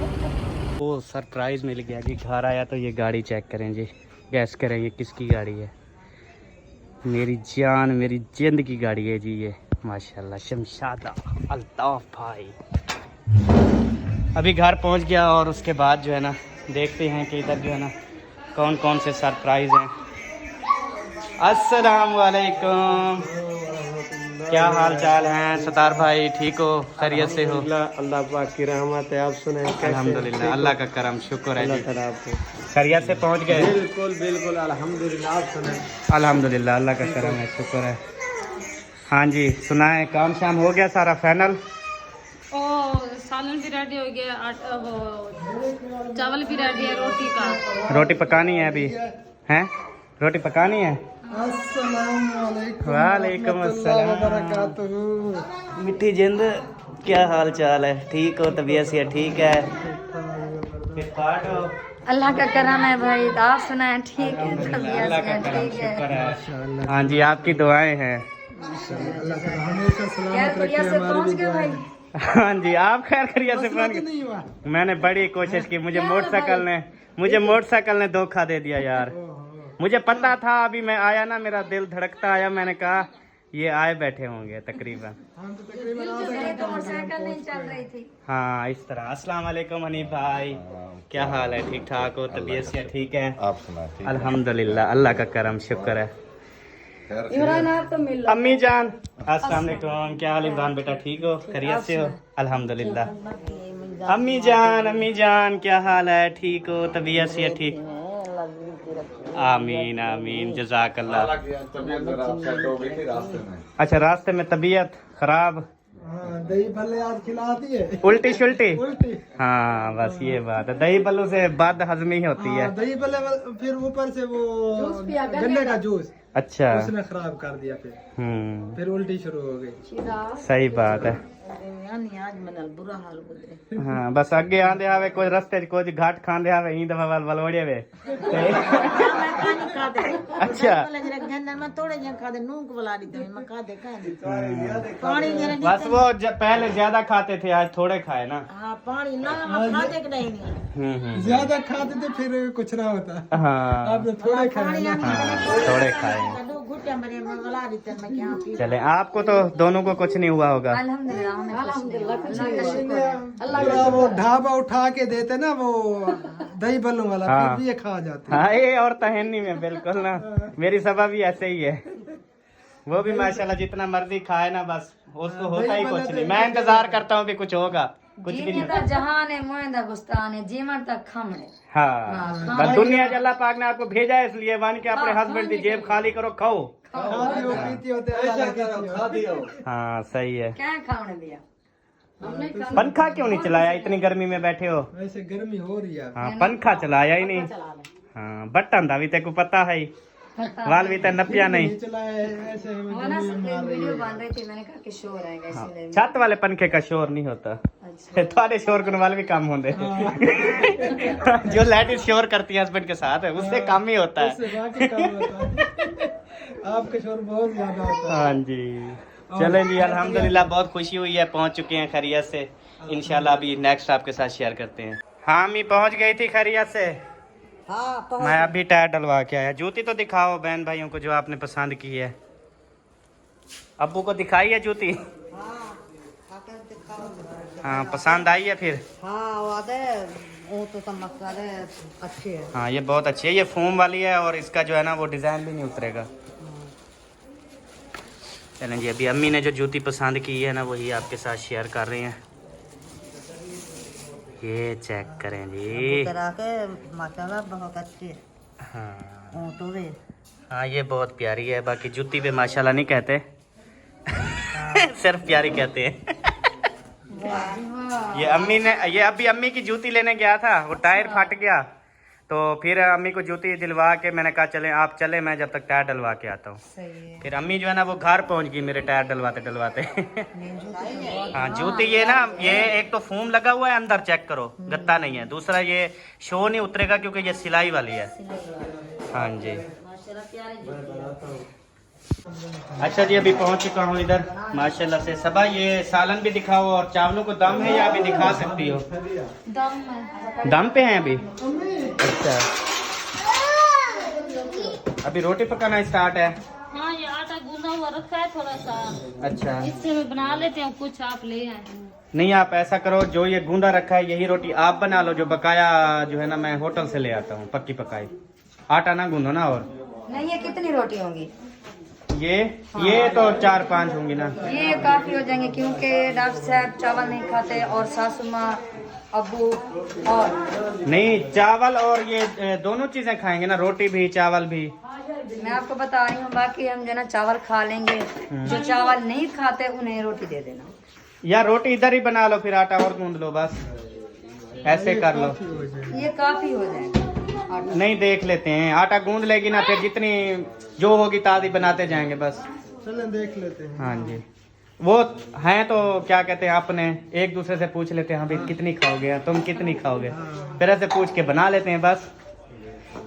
Speaker 1: वो सरप्राइज मिल गया जी। घर आया तो ये गाड़ी चेक करें जी, गैस करें ये किसकी गाड़ी है। मेरी जान, मेरी जिंद की गाड़ी है जी ये, माशाल्लाह। शमशादा अल्ताफ भाई। अभी घर पहुंच गया और उसके बाद जो है ना देखते हैं कि इधर जो है ना कौन कौन से सरप्राइज हैं। अस्सलाम वालेकुम, क्या हाल चाल हैं सतार भाई? ठीक हो, खैरियत से हो?
Speaker 6: अल्लाह पाक की रहमत है। आप सुने?
Speaker 1: अल्हम्दुलिल्लाह, अल्लाह का करम, शुक्र है जी।
Speaker 6: अल्लाह आपको
Speaker 1: खैरियत से पहुंच गए?
Speaker 6: बिल्कुल बिल्कुल अल्हम्दुलिल्लाह। आप सुने?
Speaker 1: अल्हम्दुलिल्लाह, अल्लाह का करम है, शुक्र है। हाँ जी सुनाए, काम शाम हो गया सारा फाइनल?
Speaker 2: और सालन भी रेडी हो गया, वो चावल भी रेडी है, रोटी का।
Speaker 1: रोटी पकानी है अभी? हैं रोटी पकानी है? वालेकुम अस्सलाम। मिठी जिंद, क्या हाल चाल है? ठीक हो, तबीयत से ठीक है? फिटफाट हो?
Speaker 7: अल्लाह का करम है भाई। तो आप सुनाए? ठीक है,
Speaker 1: अल्लाह का
Speaker 7: तबीयत
Speaker 1: करम,
Speaker 7: ठीक है।
Speaker 1: शुक्र है। हाँ जी, आपकी दुआएं हैं।
Speaker 7: खैर बढ़िया से पहुंच गए भाई।
Speaker 1: हाँ जी, आप खैर खैरियत से पहुंच गए? मैंने बड़ी कोशिश की, मुझे मोटरसाइकिल ने धोखा दे दिया यार। मुझे पता था, अभी मैं आया ना मेरा दिल धड़कता आया, मैंने कहा ये आए बैठे होंगे तकरीबन।
Speaker 7: तो मोटरसाइकिल नहीं चल रही थी।
Speaker 1: हाँ इस तरह। अस्सलाम वालेकुम हनीफ भाई, क्या हाल है? ठीक ठाक हो, तबीयत से ठीक है?
Speaker 6: आप सुना?
Speaker 1: अल्हम्दुलिल्लाह, अल्लाह का करम, शुक्र है।
Speaker 7: इमरान आप तो मिल
Speaker 1: अम्मी जान अस्सलाम वालेकुम, क्या हाल? इमरान बेटा ठीक हो, खैरियत से हो? अल्हम्दुलिल्लाह। अम्मी जान क्या हाल है? ठीक हो, तबीयत से ठीक? आमीन आमीन, जज़ाकल्लाह। अच्छा, रास्ते में तबीयत खराब,
Speaker 6: दही भल्ले आज खिला दिए,
Speaker 1: उल्टी शुल्टी? हाँ बस ये बात है, दही बल्लू से बद हजमी होती है।
Speaker 6: दही भल्ले फिर ऊपर से वो गन्ने का जूस
Speaker 1: अच्छा,
Speaker 6: उसने खराब कर दिया, फिर उल्टी शुरू हो गई।
Speaker 1: सही बात है। हाँ बस अगे आंदे आवे कोई रस्ते कुछ घाट खांदे आवे ही दफा वाल वलोड़े वे। अच्छा बस वो पहले ज्यादा खाते थे, आज थोड़े खाए ना।
Speaker 6: ज्यादा खाते थे फिर कुछ ना होता।
Speaker 1: हाँ
Speaker 6: आपने थोड़े खाए ना।
Speaker 1: हाँ थोड़े खाए। चले, आपको तो दोनों को कुछ नहीं हुआ होगा?
Speaker 6: पूरा वो ढाबा उठा के देते ना वो दही बल्लू वाला,
Speaker 1: हाँ।
Speaker 6: फिर भी ये खा जाते।
Speaker 1: हाँ ये और तहनी में बिल्कुल ना, मेरी सभा भी ऐसे ही है। वो भी माशाल्लाह जितना मर्जी खाए ना, बस उसको होता ही कुछ नहीं। मैं इंतजार करता हूँ कि कुछ होगा, कुछ भी नहीं होता।
Speaker 7: जहान है मोइंदा गुस्तान है, जीवन तक खम है।
Speaker 1: हाँ बस दुनिया अल्लाह पाक ने आपको भेजा है इसलिए वन के अपने हस्बैंड की जेब खाली करो, खाओ। हाँ सही है।
Speaker 7: क्या खाने दिया?
Speaker 1: पंखा क्यों नहीं चलाया? इतनी गर्मी में बैठे हो।
Speaker 6: वैसे गर्मी हो रही है।
Speaker 1: हाँ पंखा चलाया ही नहीं। हाँ बटन था भी तेको पता है, वाल भी तो नपिया नहीं।
Speaker 6: चलाए ऐसे हमें
Speaker 7: वो ना
Speaker 6: गर्मी मार रही
Speaker 7: वीडियो
Speaker 6: है।
Speaker 7: बन रही थी, मैंने कहा कि शोर आएगा इसलिए।
Speaker 1: छत वाले पंखे का शोर नहीं होता, थोड़े शोर करने वाले भी काम होंगे। जो लेडीज शोर करती है हस्बैंड के साथ है उससे कम ही होता है।
Speaker 6: उससे बाकी काम होता है। आपका शोर बहुत ज्यादा होता है।
Speaker 1: हाँ जी चलें जी, अल्हम्दुलिल्लाह बहुत खुशी हुई है, पहुंच चुके हैं खैरियत से। इंशाल्लाह अभी नेक्स्ट आपके साथ शेयर करते हैं। हाँ अम्मी पहुंच गई थी खैरियत से?
Speaker 4: हाँ
Speaker 1: मैं अभी टायर डलवा के आया। जूती तो दिखाओ बहन भाइयों को जो आपने पसंद की है। अब्बू को दिखाई है जूती? हाँ पसंद आई है फिर?
Speaker 4: हाँ वो आते वो तो सब मसाले अच्छे है।
Speaker 1: हाँ ये बहुत अच्छी है, ये फोम वाली है और इसका जो है ना वो डिज़ाइन भी नहीं उतरेगा। चलें जी, अभी अम्मी ने जो जूती पसंद की है ना वही आपके साथ शेयर कर रही हैं। ये चेक करें जी,
Speaker 4: तरह के माशाल्लाह बहुत अच्छी है।
Speaker 1: हाँ
Speaker 4: ऊँटों भी
Speaker 1: हाँ ये बहुत प्यारी है। बाकी जूती पे माशाल्लाह नहीं कहते सिर्फ प्यारी कहते हैं। ये अम्मी ने, ये अभी अम्मी की जूती लेने गया था, वो टायर फट गया तो फिर अम्मी को जूती दिलवा के मैंने कहा चले आप चले, मैं जब तक टायर डलवा के आता हूँ।
Speaker 4: सही है।
Speaker 1: फिर अम्मी जो है ना वो घर पहुँच गई मेरे टायर डलवाते डलवाते। हाँ जूती ये ना, ये एक तो फोम लगा हुआ है अंदर, चेक करो गत्ता नहीं है, दूसरा ये शो नहीं उतरेगा क्योंकि ये सिलाई वाली है। हाँ जी अच्छा जी, अभी पहुंच चुका हूँ इधर माशाल्लाह से। सबा ये सालन भी दिखाओ और चावलों को दम है या अभी दिखा सकती हो?
Speaker 2: दम है।
Speaker 1: दम पे हैं अभी? अच्छा अभी रोटी पकाना स्टार्ट है?
Speaker 2: हाँ ये आटा गूंदा हुआ रखा है थोड़ा सा,
Speaker 1: अच्छा
Speaker 2: इससे मैं बना लेते हैं, कुछ आप ले आए।
Speaker 1: नहीं आप ऐसा करो, जो ये गूंदा रखा है यही रोटी आप बना लो, जो बकाया जो है ना मैं होटल से ले आता हूँ पक्की पकाई। आटा ना गूंदो ना। और
Speaker 7: नहीं, ये कितनी रोटी होंगी?
Speaker 1: ये तो 4-5 होंगी ना।
Speaker 7: ये काफी हो जाएंगे क्योंकि डॉक्टर साहब चावल नहीं खाते और सासू माँ अबू और
Speaker 1: नहीं चावल और ये दोनों चीजें खाएंगे ना, रोटी भी चावल भी।
Speaker 7: मैं आपको बता रही हूँ, बाकी हम जो ना चावल खा लेंगे, जो चावल नहीं खाते उन्हें रोटी दे देना।
Speaker 1: या रोटी इधर ही बना लो, फिर आटा और गूंद लो, बस ऐसे कर लो।
Speaker 7: ये काफी हो जाएगा।
Speaker 1: नहीं देख लेते हैं, आटा गूंद लेगी ना फिर जितनी जो होगी ताज़ी बनाते जाएंगे बस।
Speaker 6: चलें देख लेते हैं।
Speaker 1: हाँ जी वो हैं तो क्या कहते हैं, अपने एक दूसरे से पूछ लेते हैं, हाँ भाई कितनी खाओगे, तुम कितनी खाओगे, फिर ऐसे पूछ के बना लेते हैं बस।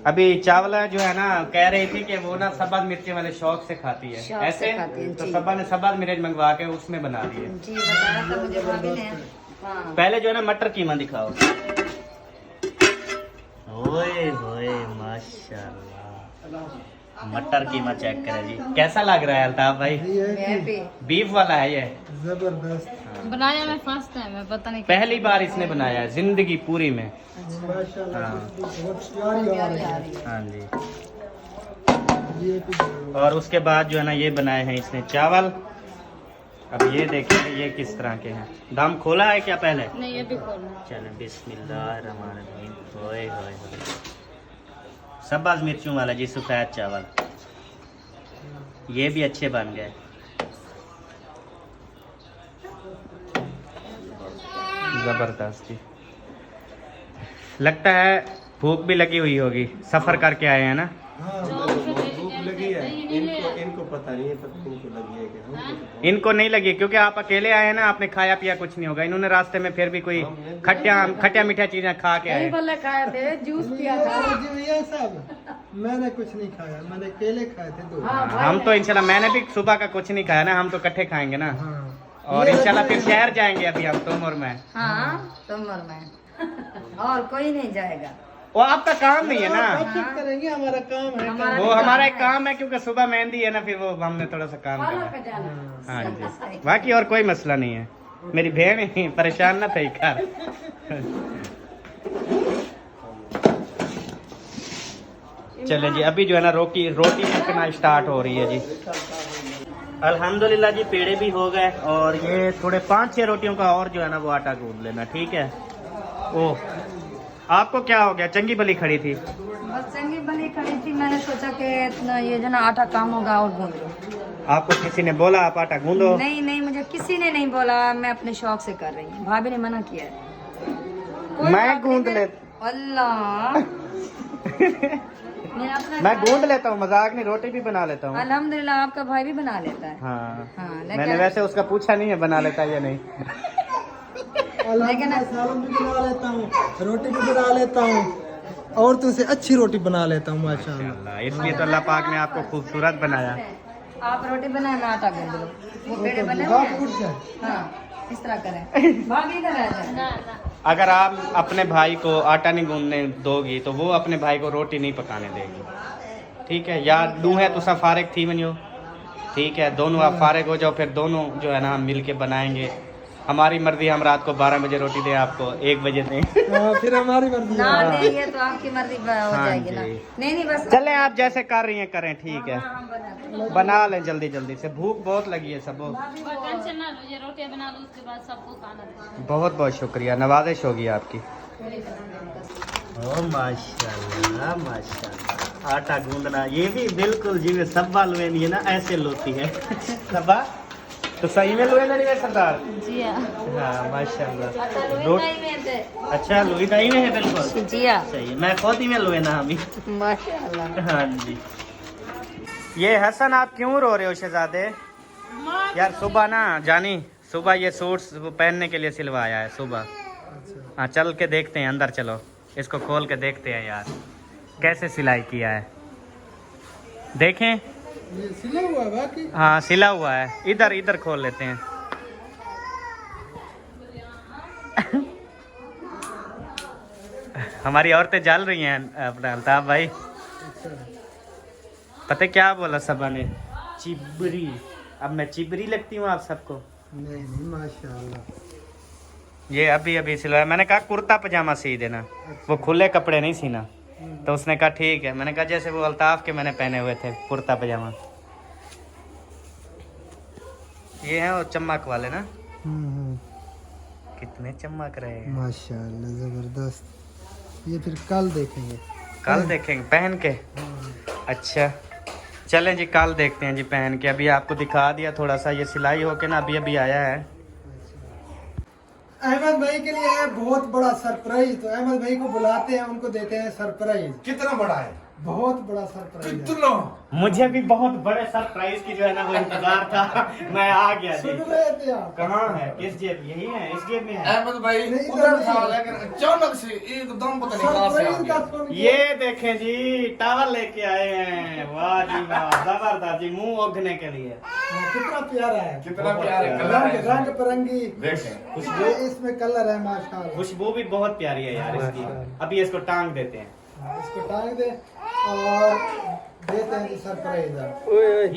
Speaker 1: अभी चावल जो है ना कह रही थी कि वो ना सब्ज़ मिर्ची वाले शौक से खाती है
Speaker 7: शौक से
Speaker 1: ऐसे
Speaker 7: खाती है,
Speaker 1: तो
Speaker 7: जी।
Speaker 1: सब्बा ने सब्ज़ मिर्च मंगवा के उसमें बना दिए।
Speaker 7: जी बताया था मुझे भाभी ने। हाँ
Speaker 1: पहले जो है ना मटर कीमा दिखाओ। ओए होए माशाल्लाह, मटर कीमा चेक करें जी, कैसा लग रहा है अल्ताफ भाई?
Speaker 7: हैप्पी।
Speaker 1: बीफ वाला है ये,
Speaker 6: जबरदस्त
Speaker 2: बनाया मैं फर्स्ट टाइम है, पता नहीं
Speaker 1: पहली बार इसने बनाया है जिंदगी पूरी में।
Speaker 6: माशाल्लाह
Speaker 1: हाँ।
Speaker 6: बहुत प्यारी आ रही है।
Speaker 1: हाँ जी
Speaker 6: ये भी
Speaker 1: और उसके बाद जो है ना ये बनाए हैं इसने चावल। अब ये देखें ये किस तरह के हैं। दम खोला है क्या पहले?
Speaker 2: नहीं अभी खोलना।
Speaker 1: चलें बिस्मिल्लाहिर्रहमानिर्रहीम। ओए होए होए, सब्ज़ मिर्चों वाला जी सफ़ेद चावल, ये भी अच्छे बन गए। ज़बरदस्त जी, लगता है भूख भी लगी हुई होगी, सफ़र करके आए हैं ना। इनको नहीं लगी क्योंकि आप अकेले आए हैं ना, आपने खाया पिया कुछ नहीं होगा। इन्होंने रास्ते में फिर भी कोई खट्टा मीठा चीजें खा के आए।
Speaker 7: भले खाए थे, जूस पिया था।
Speaker 6: ये सब मैंने कुछ नहीं खाया, मैंने केले खाए थे 2।
Speaker 1: हम तो इंशाल्लाह, मैंने भी सुबह का कुछ नहीं खाया ना, हम तो इकट्ठे खाएंगे ना।
Speaker 6: हाँ।
Speaker 1: और इंशाल्लाह फिर शहर जाएंगे अभी हम, तुम और मैं।
Speaker 7: हाँ तुम और मैं और कोई नहीं जाएगा।
Speaker 1: वो आपका काम नहीं है ना,
Speaker 6: बातचीत करेंगे, हमारा काम है।
Speaker 1: वो हमारा एक काम है क्योंकि सुबह मेहंदी है ना, फिर वो हमने थोड़ा सा काम
Speaker 7: खाना
Speaker 1: करना
Speaker 7: पे
Speaker 1: है।
Speaker 7: जाना।
Speaker 1: हाँ जी, बाकी और कोई मसला नहीं है। मेरी बहन ही परेशान ना थे कर। चले जी, अभी जो है ना रोटी पकना स्टार्ट हो रही है जी। अल्हम्दुलिल्लाह जी, पेड़े भी हो गए और ये थोड़े 5-6 रोटियों का और जो है ना वो आटा गूंद लेना, ठीक है। ओह आपको क्या हो गया, चंगी भली खड़ी थी?
Speaker 7: बस चंगी भली खड़ी थी, मैंने सोचा कि इतना ये जो ना आटा काम होगा और गूंद लो।
Speaker 1: आपको किसी ने बोला आप आटा गूंदो?
Speaker 7: नहीं नहीं, मुझे किसी ने नहीं बोला, मैं अपने शौक से कर रही हूँ। भाभी ने मना किया है।
Speaker 1: मैं गूंद ले
Speaker 7: अल्लाह मेरा अपना
Speaker 1: मैं गूंद लेता हूँ, मजाक नहीं, रोटी भी बना लेता हूँ।
Speaker 7: अल्हम्दुलिल्लाह आपका भाई भी बना लेता है।
Speaker 1: हाँ,
Speaker 7: हाँ,
Speaker 1: मैंने वैसे उसका पूछा नहीं है बना लेता है या नहीं।
Speaker 6: लेकिन सालन भी बना लेता हूँ, रोटी भी बना लेता हूँ, और तुझसे अच्छी रोटी बना लेता हूँ माशाल्लाह।
Speaker 1: अल्लाह, इसलिए तो अल्लाह पाक ने आपको खूबसूरत बनाया।
Speaker 7: आप रोटी बनाए, मैं आटा गूंद लो। वो पेड़े बने हुए हैं।
Speaker 6: उठ जाए।
Speaker 7: हाँ इस तरह करें। भाभी इधर आ जाए।
Speaker 1: अगर आप अपने भाई को आटा नहीं गूंदने दोगी तो वो अपने भाई को रोटी नहीं पकाने देगी, ठीक है। या दूं है तो फारिग थी बनो, ठीक है, दोनों आप फारिग हो जाओ, फिर दोनों जो है ना मिल के बनाएंगे हमारी मर्जी, हम रात को 12 बजे रोटी दें, आपको 1 बजे दें।
Speaker 6: फिर हमारी मर्जी
Speaker 7: ना
Speaker 6: है।
Speaker 7: देंगे तो आपकी मर्जी हो
Speaker 1: हाँ
Speaker 7: जाएगी ना।
Speaker 1: जी।
Speaker 7: नहीं बस
Speaker 1: चलें, आप जैसे कर रही हैं करें, ठीक है।
Speaker 7: हम बनाते हैं।
Speaker 1: बना लें जल्दी जल्दी से, भूख बहुत लगी है सबको।
Speaker 2: टेंशन ना लो, ये रोटियां बना लो, उसके बाद सबको खाना देना।
Speaker 1: बहुत बहुत शुक्रिया, नवाजिश होगी आपकी। ओ माशाल्लाह माशाल्लाह, आटा गूंदना ये भी बिल्कुल जी सब्बा लुएनी है ना, ऐसे लोती है सब्बा तो सही में लुए नहीं है सरदार
Speaker 2: जी
Speaker 1: हाँ माशाल्लाह।
Speaker 7: नहीं में थे।
Speaker 1: अच्छा लुई दही में है बिल्कुल
Speaker 7: जी हाँ
Speaker 1: सही, मैं खुद ही में लुए ना अभी।
Speaker 7: माशाल्लाह।
Speaker 1: हाँ जी। ये हसन आप क्यों रो रहे हो शहजादे? यार सुबह ना जानी, सुबह ये सूट पहनने के लिए सिलवाया है सुबह। हाँ चल के देखते हैं, अंदर चलो, इसको खोल के देखते हैं यार कैसे सिलाई किया है, देखें।
Speaker 6: ये सिला हुआ है बाकी।
Speaker 1: हाँ सिला हुआ है, इधर इधर खोल लेते हैं। हमारी औरतें जल रही हैं अपना अल्ताफ भाई। पता क्या बोला सबा ने? चिबरी। अब मैं चिबरी लगती हूँ आप सबको?
Speaker 6: नहीं नहीं माशाल्लाह।
Speaker 1: ये अभी अभी सिलवाया, मैंने कहा कुर्ता पजामा सी देना, वो खुले कपड़े नहीं सीना। तो उसने कहा ठीक है, मैंने कहा जैसे वो अल्ताफ के मैंने पहने हुए थे कुर्ता पजामा। ये हैं वो चमक वाले ना, कितने चमक रहे हैं
Speaker 6: माशाल्लाह जबरदस्त। ये फिर कल देखेंगे।
Speaker 1: कल देखेंगे पहन के। अच्छा चलें जी, कल देखते हैं जी पहन के। अभी आपको दिखा दिया थोड़ा सा, ये सिलाई होके ना अभी अभी आया है।
Speaker 6: अहमद भाई के लिए है बहुत बड़ा सरप्राइज, तो अहमद भाई को बुलाते हैं, उनको देते हैं सरप्राइज।
Speaker 8: कितना बड़ा है?
Speaker 6: बहुत बड़ा सरप्राइज है।
Speaker 8: कितना?
Speaker 1: मुझे भी बहुत बड़े सरप्राइज की जो है ना वो इंतजार था। मैं आ गया जी।
Speaker 6: सुन रहे थे आप?
Speaker 1: कहाँ है, किस जेब? यही है, इस जेब में है।
Speaker 8: अहमद भाई
Speaker 6: नहीं,
Speaker 8: उधर
Speaker 6: नहीं।
Speaker 8: था, लेकिन अचानक से एकदम पता नहीं कहाँ से आ
Speaker 6: सरप्राइज का
Speaker 8: गया।
Speaker 6: सुन के-
Speaker 1: ये देखें जी, टावल लेके आए हैं। वाह जी वाह, जबरदस्त जी, मुंह ओढ़ने के लिए।
Speaker 6: हाँ, कितना प्यारा है।
Speaker 8: कितना प्यारे कलर
Speaker 6: रंग
Speaker 8: है
Speaker 6: रंग बिरंगी
Speaker 8: देखें।
Speaker 1: खुशबू,
Speaker 6: इसमें कलर है माशाल्लाह।
Speaker 1: खुशबू भी बहुत प्यारी है यार इसकी। अभी इसको टांग देते हैं।
Speaker 6: हाँ, इसको टांग दे और देते हैं जी सरप्राइज।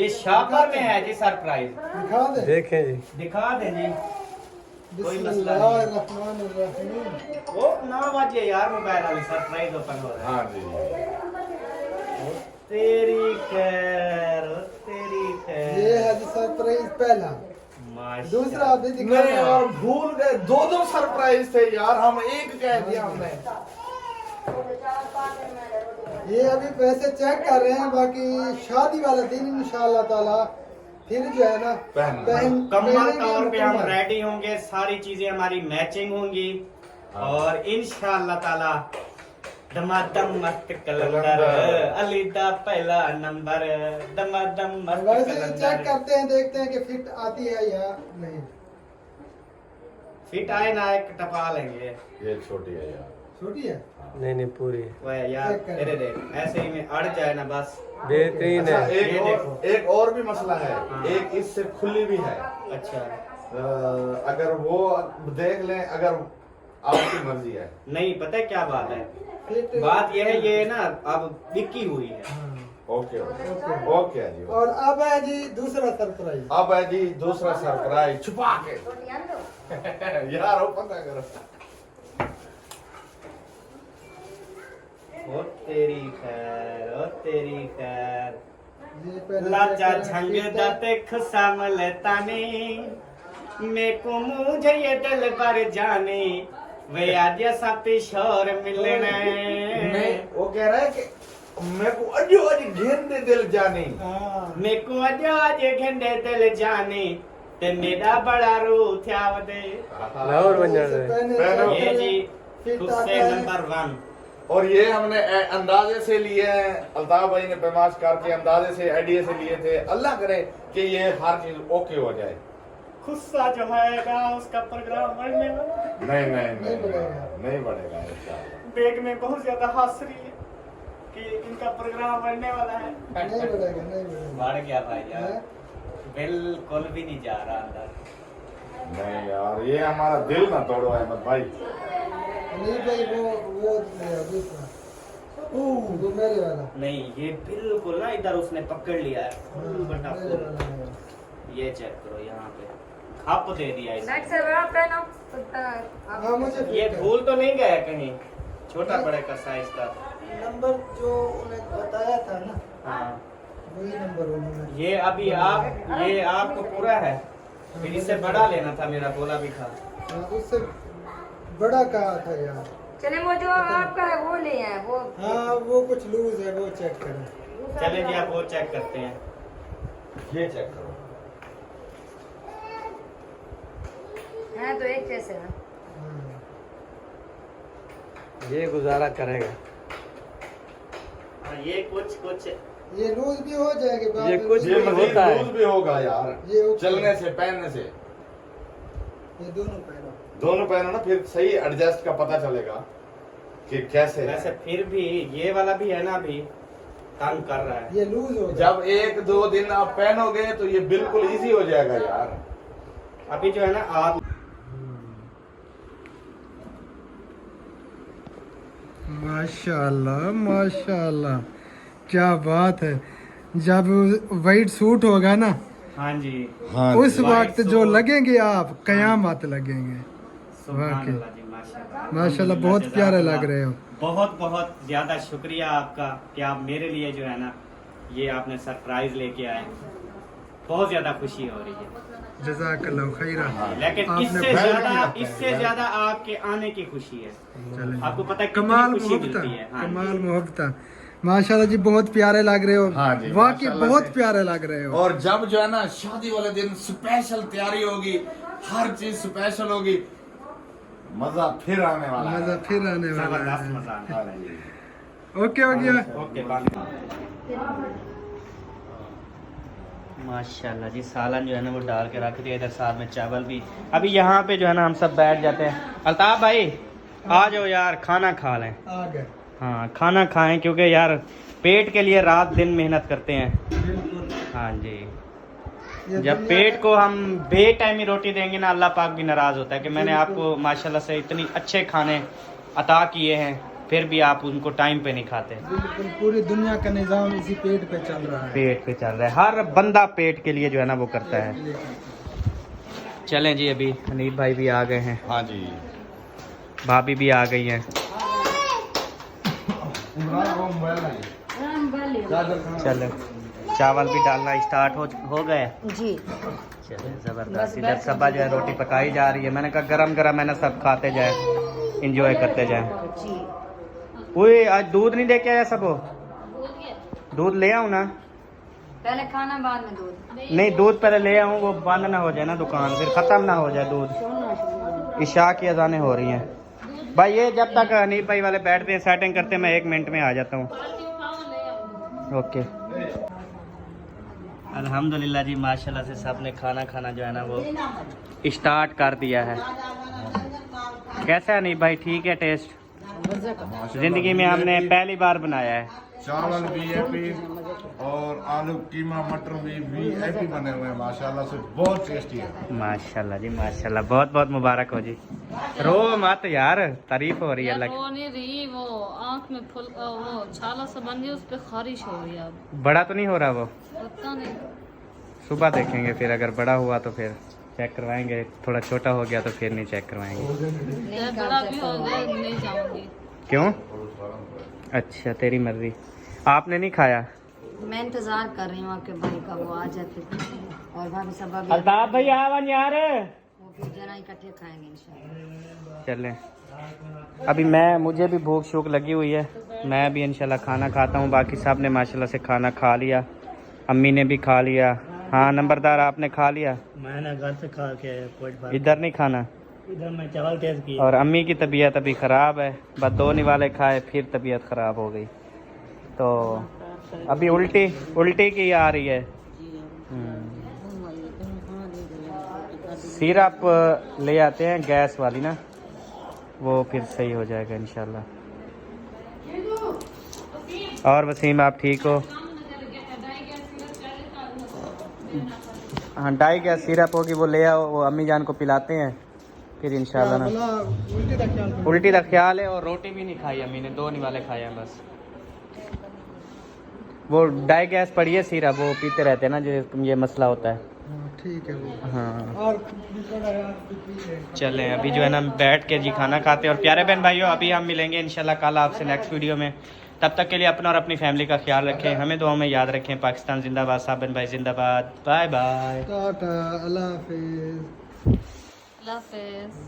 Speaker 1: ये शॉपर में है जी सरप्राइज,
Speaker 6: दिखा दे।
Speaker 1: दिखा दें जी। कोई मसला नहीं है।
Speaker 6: बिस्मिल्लाहिर्रहमानिर्रहीम।
Speaker 1: ओ 9 बजे यार मोबाइल वाली सरप्राइज ओपन हो रहा है।
Speaker 8: हाँ जी।
Speaker 1: ओ तेरी खैर, ओ तेरी
Speaker 6: ये
Speaker 1: खैर।
Speaker 6: है जी सरप्राइज पहला।
Speaker 1: माशाल्लाह।
Speaker 6: दूसरा अभी
Speaker 8: नहीं
Speaker 6: दिखा
Speaker 8: यार भूल गए, दो सरप्राइज थे यार, हम एक कह दिया हमने।
Speaker 6: ये अभी पैसे चेक कर रहे हैं, बाकी शादी वाला दिन इंशाल्लाह ताला फिर जो है ना
Speaker 8: पहन
Speaker 1: मुकम्मल
Speaker 6: पहनेंगे
Speaker 1: तौर पे हम
Speaker 6: मुकम्मल।
Speaker 1: रेडी होंगे, सारी चीजें हमारी मैचिंग होंगी और इंशाल्लाह ताला दमादम मस्त कलंदर, अली दा पहला नंबर, दमादम मस्त
Speaker 6: वैसे चेक
Speaker 1: कलंदर।
Speaker 6: करते हैं, देखते हैं कि फिट आती है या नहीं।
Speaker 1: फिट आए ना एक टपा लेंगे।
Speaker 8: ये छोटी है यार।
Speaker 6: छोटी है।
Speaker 1: वो है यार,
Speaker 6: चेक कर।
Speaker 1: तेरे देख ऐसे ही में अड़ जाए ना बस।
Speaker 8: अच्छा,
Speaker 1: ये
Speaker 8: एक और भी मसला है।
Speaker 1: हाँ।
Speaker 8: एक इससे खुली भी है।
Speaker 1: अच्छा
Speaker 8: अगर वो देख लें, अगर आपकी मर्जी है।
Speaker 1: नहीं, पता है क्या बात है,
Speaker 6: फिट
Speaker 1: बात ये है ये ना अब बिकी हुई है।
Speaker 8: ओके ओके जी।
Speaker 6: और अब है जी दूसरा सरप्राइज।
Speaker 8: अब है जी दूसरा सरप्राइज छुपा के। यार वो पता करो।
Speaker 1: ओ तेरी खैर, ओ तेरी खैर।
Speaker 6: ये पहले
Speaker 1: लाचा
Speaker 6: चेक करें,
Speaker 1: झंग
Speaker 6: फिट है।
Speaker 1: दाते खुसामल ताने, मेको मुझे ये दिल पर जाने, वे आज साथी शोर मिलने।
Speaker 8: नहीं वो कह रहा है कि मेरे को अजो अज घेंदे दिल जाने।
Speaker 6: हाँ।
Speaker 1: मेको आज घंटे दिल जाने, ते मेरा बड़ा रू थ्या वदे।
Speaker 6: इससे पहले
Speaker 1: ये
Speaker 6: चेक
Speaker 1: जी
Speaker 6: करें, फिट
Speaker 1: खुद
Speaker 6: आता
Speaker 1: से
Speaker 6: है।
Speaker 1: नंबर 1।
Speaker 8: और ये हमने अंदाजे से लिए हैं, अल्ताफ भाई ने पैमाश करके अंदाजे से आइडिया से लिए थे। अल्लाह करे कि ये हर चीज ओके हो जाए।
Speaker 1: गुस्सा जो है उसका प्रोग्राम बढ़ने वाला है।
Speaker 8: नहीं नहीं
Speaker 6: नहीं
Speaker 8: नहीं
Speaker 6: बढ़ेगा।
Speaker 8: नहीं बढ़ेगा इंशाल्लाह।
Speaker 1: बेग में बहुत ज्यादा हंस रही है कि इनका प्रोग्राम बढ़ने वाला है।
Speaker 6: नहीं बढ़ेगा, नहीं बढ़ेगा।
Speaker 1: बढ़ गया भाई यार,
Speaker 6: हैं?
Speaker 1: बिल्कुल भी नहीं जा रहा अंदर।
Speaker 8: नहीं यार ये हमारा दिल ना तोड़ो अहमद भाई।
Speaker 6: नहीं भाई वो दूसरा वो मेरे वाला।
Speaker 1: नहीं ये बिल्कुल ना इधर उसने पकड़ लिया है फुल बटा
Speaker 6: मेरे
Speaker 1: फुल।
Speaker 6: वाला है।
Speaker 1: ये चेक करो यहाँ पे खप दे दिया इसे।
Speaker 7: नेक्स्ट से बड़ा पहनो कुत्ता
Speaker 6: हाँ मुझे
Speaker 1: ये भूल तो नहीं गया कहीं, छोटा बड़े का साइज का।
Speaker 6: नंबर जो उन्हें बताया था ना,
Speaker 1: हाँ
Speaker 6: वही नंबर उन्होंने।
Speaker 1: ये अभी ये आपको पूरा है, फिर इससे बड़ा लेना था, मेरा बोला भी था।
Speaker 6: हाँ, उससे बड़ा कहा था यार।
Speaker 7: चले वो जो आपका है वो ले आए वो।
Speaker 6: हाँ वो कुछ लूज है, वो चेक करें।
Speaker 1: चले जी आप वो चेक करते हैं।
Speaker 8: ये चेक करो।
Speaker 7: है तो एक जैसे ना।
Speaker 6: हाँ।
Speaker 1: ये गुजारा करेगा। ये कुछ
Speaker 6: ये लूज भी हो जाएगी बाद
Speaker 1: ये
Speaker 6: में।
Speaker 1: कुछ
Speaker 8: ये मजीद
Speaker 1: होता है।
Speaker 8: लूज भी होगा यार,
Speaker 6: ये ओके।
Speaker 8: चलने से पहनने से।
Speaker 6: ये दोनों पहनो।
Speaker 8: दोनों पहनो ना, फिर सही एडजस्ट का पता चलेगा कि कैसे है।
Speaker 1: वैसे फिर भी ये वाला भी है ना, अभी तंग कर रहा है।
Speaker 6: ये लूज हो गया।
Speaker 8: जब 1-2 दिन आप पहनोगे तो ये बिल्कुल इजी हो जाएगा यार।
Speaker 1: अभी जो है ना आप
Speaker 6: माशाल्लाह माशाल्लाह, क्या बात है। जब वाइट सूट होगा ना,
Speaker 1: हाँ जी
Speaker 6: उस वक्त जो लगेंगे आप कयामत लगेंगे।
Speaker 1: सुभान
Speaker 6: वाकई।
Speaker 1: अल्लाह जी, माशाल्लाह
Speaker 6: माशाल्लाह, बहुत प्यारे लग रहे हो।
Speaker 1: बहुत बहुत ज्यादा शुक्रिया आपका कि आप मेरे लिए जो है ना ये आपने सरप्राइज लेके आए। बहुत ज्यादा खुशी हो रही है,
Speaker 6: जज़ाकल्लाह खैरा।
Speaker 1: लेकिन
Speaker 6: आपने
Speaker 1: इससे ज्यादा आपके आने की खुशी है।
Speaker 6: चलें।
Speaker 1: आपको पता है
Speaker 6: कमाल
Speaker 1: कितनी खुशी
Speaker 6: मोहब्बत,
Speaker 1: मिलती है। हाँ जी।
Speaker 6: कमाल मोहब्बत। माशाल्लाह जी, बहुत प्यारे लग रहे हो।
Speaker 8: हाँ जी,
Speaker 6: वाकई
Speaker 8: माशाल्लाह
Speaker 6: बहुत
Speaker 8: से।
Speaker 6: प्यारे लग रहे हो।
Speaker 8: और जब जो है ना शादी वाले दिन स्पेशल तैयारी होगी, हर चीज स्पेशल होगी, मजा फिर आने वाला है।
Speaker 6: मजा फिर आने वाला
Speaker 1: जबरदस्त
Speaker 6: है।
Speaker 1: मजा आने वाला है।
Speaker 6: ओके हो गया।
Speaker 1: ओके माशाल्लाह जी, सालन जो है ना वो डाल के रख दिया, इधर साथ में चावल भी। अभी यहाँ पे जो है ना हम सब बैठ जाते हैं। अल्ताफ भाई आ जाओ यार, खाना खा लें।
Speaker 6: आ गए।
Speaker 1: हाँ खाना खाएं, क्योंकि यार पेट के लिए रात दिन मेहनत करते हैं।
Speaker 6: बिल्कुल।
Speaker 1: हाँ जी,
Speaker 6: ये
Speaker 1: जब
Speaker 6: दुनिया
Speaker 1: पेट
Speaker 6: का-
Speaker 1: को हम बेटाइमी रोटी देंगे ना, अल्लाह पाक भी नाराज होता है कि मैंने आपको माशाल्लाह से इतनी अच्छे खाने अता किए हैं, फिर भी आप उनको टाइम पे नहीं खाते।
Speaker 6: बिल्कुल, पूरी दुनिया का निजाम इसी पेट पे चल रहा है।
Speaker 1: पेट पे चल रहा है, हर बंदा पेट के लिए जो है ना वो करता है। चलें जी, अभी हनीफ भाई भी आ गए हैं,
Speaker 8: हाँ जी।
Speaker 1: भाभी भी आ गई हैं। चलो चावल भी डालना स्टार्ट हो गए।
Speaker 7: जी
Speaker 1: चले जबरदस्त। इधर सबा जो है रोटी पकाई जा रही है। मैंने कहा गरम गरम है ना, सब खाते जाए, इंजॉय करते जाए।
Speaker 7: जी।
Speaker 1: ओए आज दूध नहीं दे के आया सबो? दूध ले आऊं ना?
Speaker 7: पहले खाना बाद में दूध।
Speaker 1: नहीं दूध पहले ले आऊं, वो बंद ना हो जाए ना दुकान, फिर खत्म ना हो जाए दूध। इशा की अजानें हो रही हैं भाई। ये जब तक हनीफ भाई वाले बैठते हैं सेटिंग करते हैं, मैं 1 मिनट में आ जाता हूँ। ओके। अल्हम्दुलिल्लाह जी, माशाल्लाह से सब ने खाना खाना जो है ना वो स्टार्ट कर दिया है। कैसा है हनीफ भाई, ठीक है टेस्ट? जिंदगी में हमने पहली बार बनाया है।
Speaker 8: चावल वीआईपी और आलू कीमा मटर भी वीआईपी बने हुए हैं, माशाल्लाह से बहुत टेस्टी है।
Speaker 1: माशाल्लाह जी माशाल्लाह, बहुत बहुत मुबारक हो जी। रो मत यार, तारीफ हो रही है अल्लाह की।
Speaker 2: वो नहीं रही, वो आँख में फुल वो छाला सा बन गया, उस पे खारिश हो रही है अब।
Speaker 1: बड़ा तो नहीं हो रहा वो?
Speaker 2: पता नहीं।
Speaker 1: सुबह देखेंगे, फिर अगर बड़ा हुआ तो फिर चेक करवाएंगे, थोड़ा छोटा हो गया तो फिर नहीं चेक करवाएंगे।
Speaker 2: यार बड़ा भी हो गया, नहीं जाऊंगी।
Speaker 1: क्यों? अच्छा तेरी मर्जी। आपने नहीं खाया?
Speaker 7: मैं इंतजार कर रही हूँ आपके भाई का, वो आ जाते और भाभी सब अभी
Speaker 1: अल्ताफ भाई आवन यार।
Speaker 7: वो फिर जना इकट्ठे खाएंगे इंशाल्लाह।
Speaker 1: चलें, अभी मुझे भी भूख शूख लगी हुई है, मैं भी इंशाल्लाह खाना खाता हूँ। बाकी सब ने माशाल्लाह से खाना खा लिया, अम्मी ने भी खा लिया। हाँ नंबरदार आपने खा लिया?
Speaker 3: मैंने घर से खा के पेट भर,
Speaker 1: इधर नहीं खाना?
Speaker 3: इधर मैं चावल टेस्ट किया।
Speaker 1: और अम्मी की तबीयत अभी ख़राब है, बस 2 निवाले खाए फिर तबीयत ख़राब हो गई, तो अभी उल्टी की आ रही है। सिरप ले आते हैं गैस वाली ना, वो फिर सही हो जाएगा इंशाल्लाह। और वसीम आप ठीक हो? हाँ डाई गैस सिरप होगी वो ले आओ, वो अम्मी जान को पिलाते हैं फिर इंशाल्लाह ना। उल्टी का ख्याल है, और रोटी भी नहीं खाई अम्मी ने, 2 निवाले खाए हैं बस। वो डाई गैस पड़ी है सिरप, वो पीते रहते हैं ना, जो ये मसला होता है।
Speaker 6: ठीक है वो।
Speaker 1: हाँ
Speaker 6: और थोड़ा यार कुछ भी है।
Speaker 1: चलें अभी जो है ना बैठ के जी खाना खाते हैं। और प्यारे बहन भाइयों अभी हम मिलेंगे इंशाल्लाह कल आपसे नेक्स्ट वीडियो में। तब तक के लिए अपना और अपनी फैमिली का ख्याल रखें, हमें दुआओं में याद रखें। पाकिस्तान जिंदाबाद, साबिन भाई जिंदाबाद। Bye bye.
Speaker 6: टाटा, अल्लाह हाफिज।
Speaker 2: अल्लाह हाफिज़।